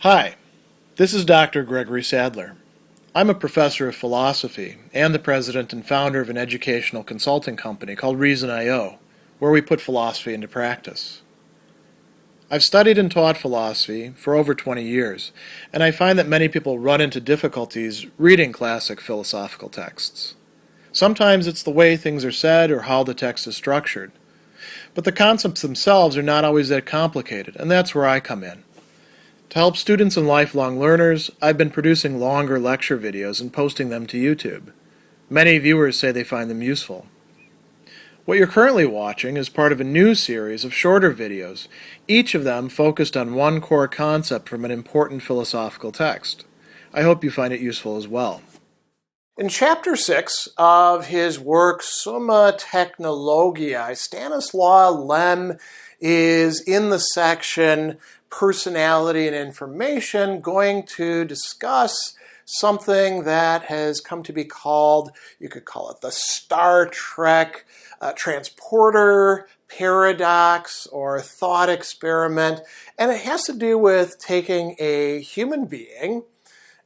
Hi, this is Dr. Gregory Sadler. I'm a professor of philosophy and the president and founder of an educational consulting company called Reason.io, where we put philosophy into practice. I've studied and taught philosophy for over 20 years, and I find that many people run into difficulties reading classic philosophical texts. Sometimes it's the way things are said or how the text is structured. But the concepts themselves are not always that complicated, and that's where I come in. To help students and lifelong learners, I've been producing longer lecture videos and posting them to YouTube. Many viewers say they find them useful. What you're currently watching is part of a new series of shorter videos, each of them focused on one core concept from an important philosophical text. I hope you find it useful as well. In Chapter 6 of his work Summa Technologiae, Stanislaw Lem is in the section Personality and Information going to discuss something that has come to be called, you could call it the Star Trek transporter paradox or thought experiment, and it has to do with taking a human being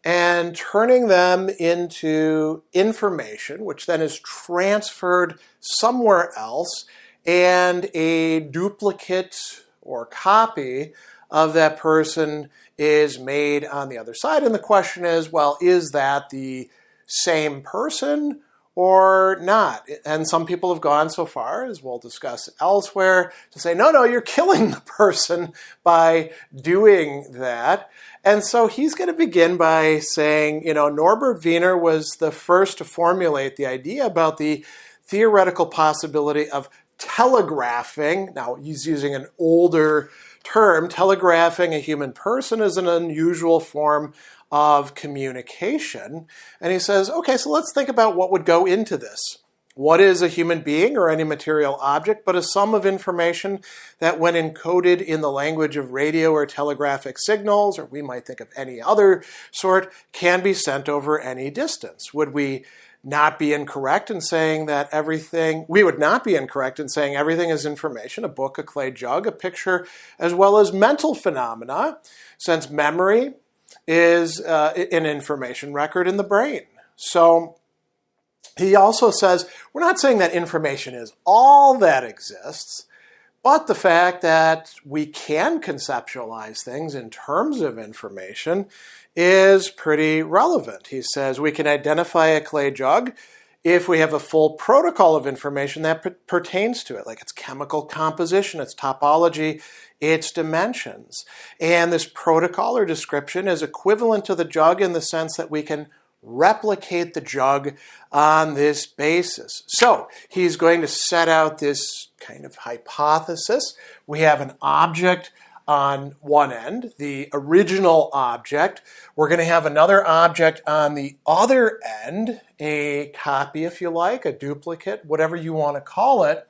and turning them into information, which then is transferred somewhere else, and a duplicate or copy of that person is made on the other side. And the question is, well, is that the same person or not? And some people have gone so far, as we'll discuss elsewhere, to say, no, you're killing the person by doing that. And so he's going to begin by saying, Norbert Wiener was the first to formulate the idea about the theoretical possibility of telegraphing. Now, he's using an older term. Telegraphing a human person is an unusual form of communication. And he says, okay, so let's think about what would go into this. What is a human being or any material object but a sum of information that, when encoded in the language of radio or telegraphic signals, or we might think of any other sort, can be sent over any distance? Would we not be incorrect in saying that we would not be incorrect in saying everything is information, a book, a clay jug, a picture, as well as mental phenomena, since memory is an information record in the brain. So he also says, we're not saying that information is all that exists, but the fact that we can conceptualize things in terms of information is pretty relevant. He says we can identify a clay jug if we have a full protocol of information that pertains to it, like its chemical composition, its topology, its dimensions. And this protocol or description is equivalent to the jug in the sense that we can replicate the jug on this basis. So he's going to set out this kind of hypothesis. We have an object on one end, the original object. We're going to have another object on the other end, a copy, if you like, a duplicate, whatever you want to call it.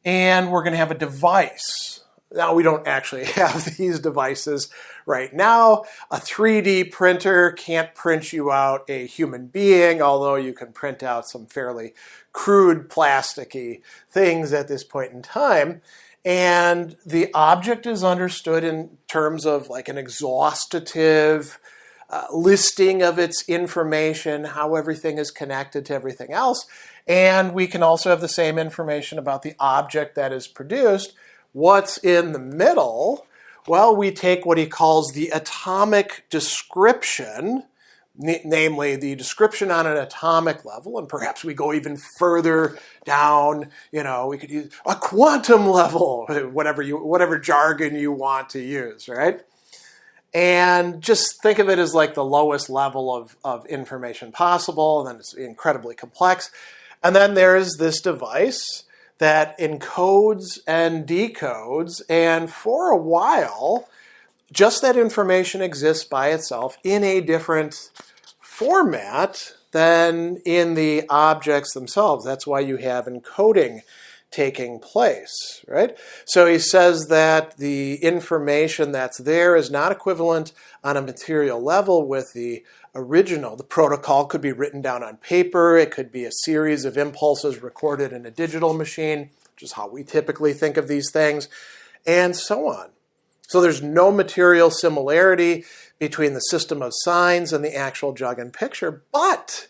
And we're going to have a device. Now, we don't actually have these devices right now. A 3D printer can't print you out a human being, although you can print out some fairly crude plasticky things at this point in time. And the object is understood in terms of like an exhaustive listing of its information, how everything is connected to everything else. And we can also have the same information about the object that is produced. What's in the middle? Well, we take what he calls the atomic description, namely the description on an atomic level, and perhaps we go even further down, we could use a quantum level, whatever jargon you want to use, right? And just think of it as like the lowest level of information possible, and then it's incredibly complex. And then there's this device that encodes and decodes, and for a while, just that information exists by itself in a different format than in the objects themselves. That's why you have encoding taking place, right? So he says that the information that's there is not equivalent on a material level with the original. The protocol could be written down on paper. It could be a series of impulses recorded in a digital machine, which is how we typically think of these things, and so on. So there's no material similarity between the system of signs and the actual jug and picture, but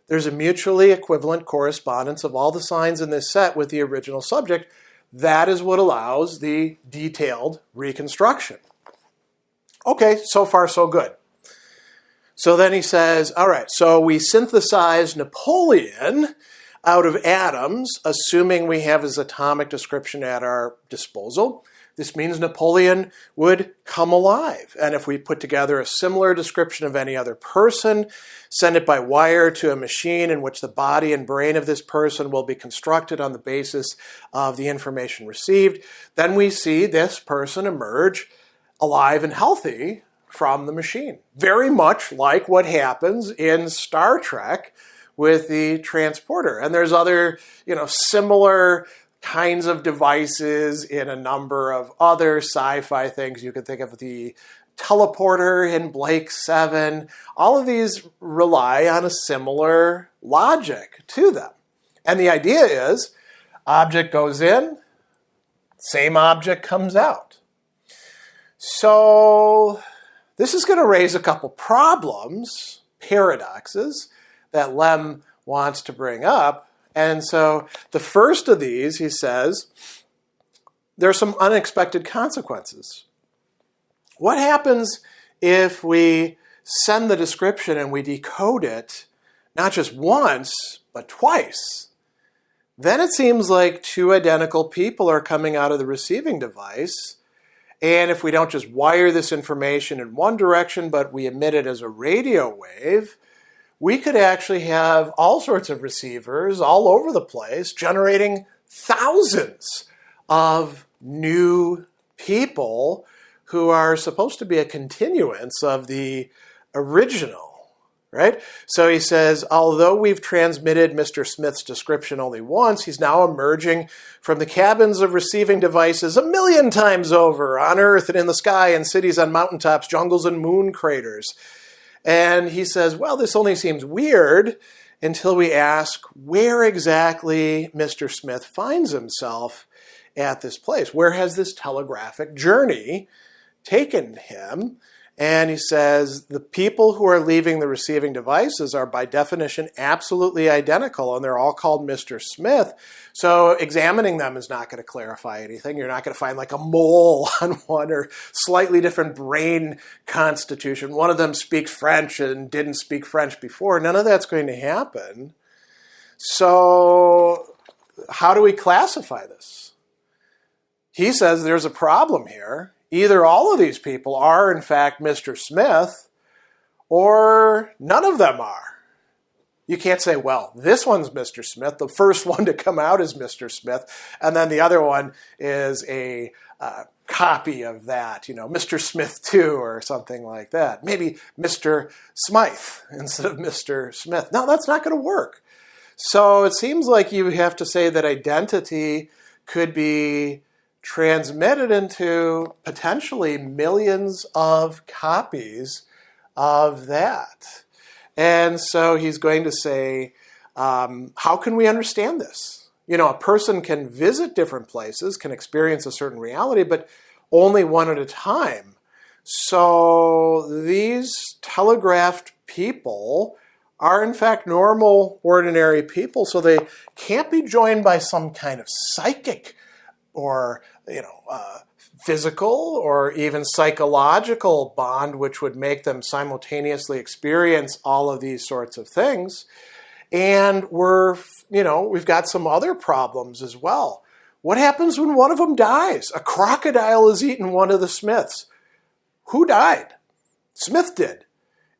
there's a mutually equivalent correspondence of all the signs in this set with the original subject. That is what allows the detailed reconstruction. Okay, so far so good. So then he says, all right, so we synthesize Napoleon out of atoms, assuming we have his atomic description at our disposal. This means Napoleon would come alive. And if we put together a similar description of any other person, send it by wire to a machine in which the body and brain of this person will be constructed on the basis of the information received, then we see this person emerge alive and healthy from the machine. Very much like what happens in Star Trek with the transporter. And there's other, similar kinds of devices in a number of other sci-fi things. You could think of the teleporter in Blake 7. All of these rely on a similar logic to them. And the idea is, object goes in, same object comes out. So this is going to raise a couple problems, paradoxes, that Lem wants to bring up. And so the first of these, he says, there are some unexpected consequences. What happens if we send the description and we decode it not just once, but twice? Then it seems like two identical people are coming out of the receiving device. And if we don't just wire this information in one direction, but we emit it as a radio wave, we could actually have all sorts of receivers all over the place generating thousands of new people who are supposed to be a continuance of the original, right? So he says, although we've transmitted Mr. Smith's description only once, he's now emerging from the cabins of receiving devices 1,000,000 times over, on Earth and in the sky, in cities on mountaintops, jungles and moon craters. And he says, well, this only seems weird until we ask where exactly Mr. Smith finds himself at this place. Where has this telegraphic journey taken him? And he says the people who are leaving the receiving devices are by definition absolutely identical, and they're all called Mr. Smith. So examining them is not going to clarify anything. You're not going to find like a mole on one or slightly different brain constitution. One of them speaks French and didn't speak French before. None of that's going to happen. So how do we classify this? He says there's a problem here. Either all of these people are, in fact, Mr. Smith, or none of them are. You can't say, well, this one's Mr. Smith. The first one to come out is Mr. Smith, and then the other one is a copy of that, Mr. Smith 2 or something like that. Maybe Mr. Smythe instead of Mr. Smith. No, that's not going to work. So it seems like you have to say that identity could be transmitted into potentially millions of copies of that. And so he's going to say, how can we understand this? A person can visit different places, can experience a certain reality, but only one at a time. So these telegraphed people are in fact normal, ordinary people, so they can't be joined by some kind of psychic or physical or even psychological bond, which would make them simultaneously experience all of these sorts of things. And we've got some other problems as well. What happens when one of them dies? A crocodile has eaten one of the Smiths. Who died? Smith did.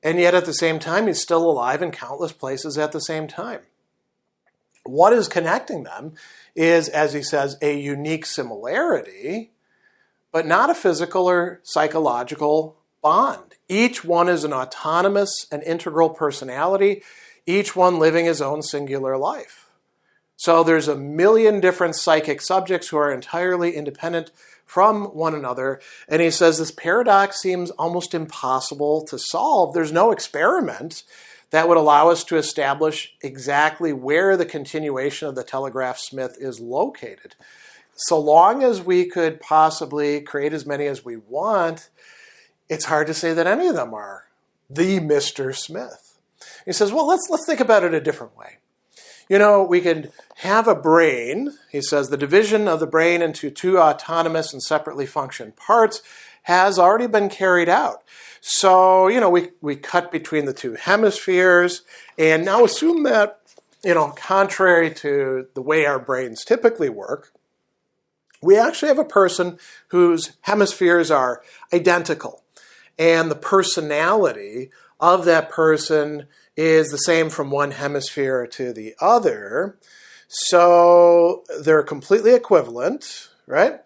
And yet at the same time, he's still alive in countless places at the same time. What is connecting them is, as he says, a unique similarity, but not a physical or psychological bond. Each one is an autonomous and integral personality, each one living his own singular life. So there's 1,000,000 different psychic subjects who are entirely independent from one another. And he says this paradox seems almost impossible to solve. There's no experiment that would allow us to establish exactly where the continuation of the telegraph Smith is located. so long as we could possibly create as many as we want, it's hard to say that any of them are the Mr. Smith. He says, well, let's think about it a different way. We could have a brain. He says the division of the brain into two autonomous and separately functioning parts has already been carried out. So, we cut between the two hemispheres, and now assume that, contrary to the way our brains typically work, we actually have a person whose hemispheres are identical, and the personality of that person is the same from one hemisphere to the other. So they're completely equivalent, right?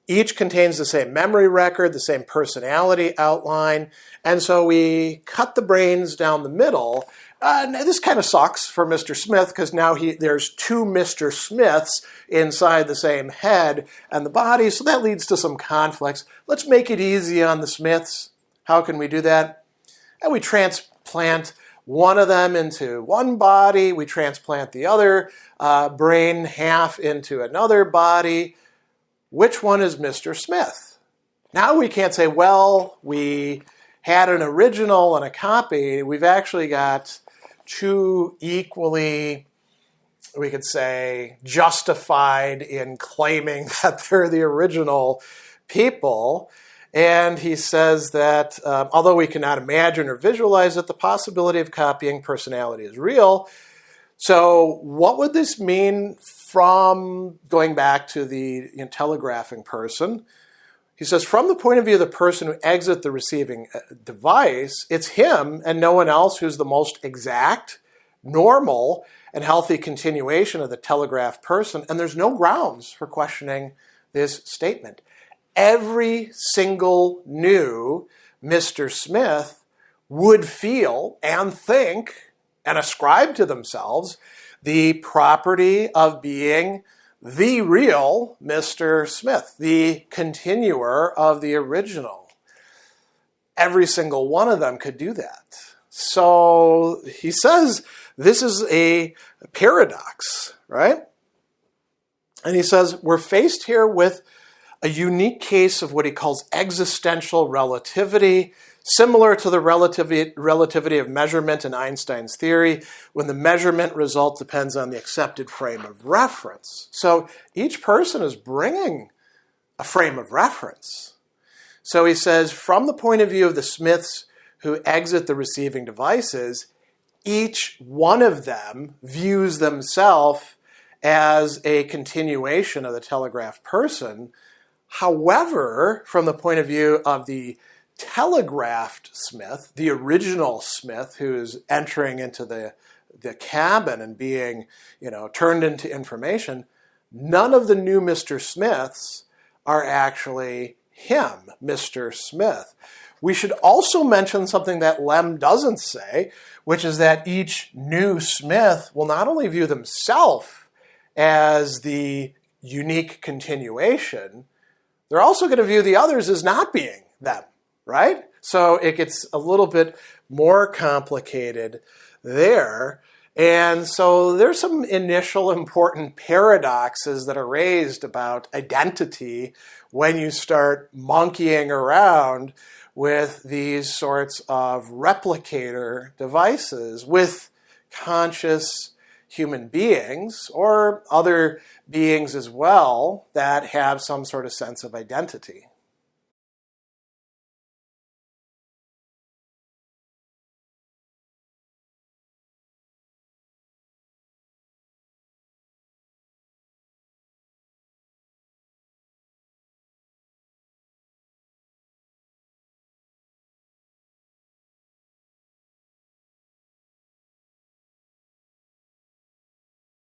Each contains the same memory record, the same personality outline, and so we cut the brains down the middle. This kind of sucks for Mr. Smith because now there's two Mr. Smiths inside the same head and the body, so that leads to some conflicts. Let's make it easy on the Smiths. How can we do that? And we transplant one of them into one body. We transplant the other brain half into another body. Which one is Mr. Smith? Now we can't say, well, we had an original and a copy. We've actually got two equally, we could say, justified in claiming that they're the original people. And he says that although we cannot imagine or visualize it, the possibility of copying personality is real. So what would this mean from going back to the telegraphing person? He says, from the point of view of the person who exits the receiving device, it's him and no one else who's the most exact, normal, and healthy continuation of the telegraphed person, and there's no grounds for questioning this statement. Every single new Mr. Smith would feel and think and ascribe to themselves the property of being the real Mr. Smith, the continuer of the original. Every single one of them could do that. So he says this is a paradox, right? And he says we're faced here with a unique case of what he calls existential relativity, similar to the relativity of measurement in Einstein's theory, when the measurement result depends on the accepted frame of reference. So each person is bringing a frame of reference. So he says, from the point of view of the Smiths who exit the receiving devices, each one of them views themselves as a continuation of the telegraphed person. However, from the point of view of the telegraphed Smith, the original Smith who is entering into the cabin and being, turned into information, none of the new Mr. Smiths are actually him, Mr. Smith. We should also mention something that Lem doesn't say, which is that each new Smith will not only view themselves as the unique continuation, they're also going to view the others as not being them, right? So it gets a little bit more complicated there. And so there's some initial important paradoxes that are raised about identity when you start monkeying around with these sorts of replicator devices with conscious human beings or other beings as well that have some sort of sense of identity.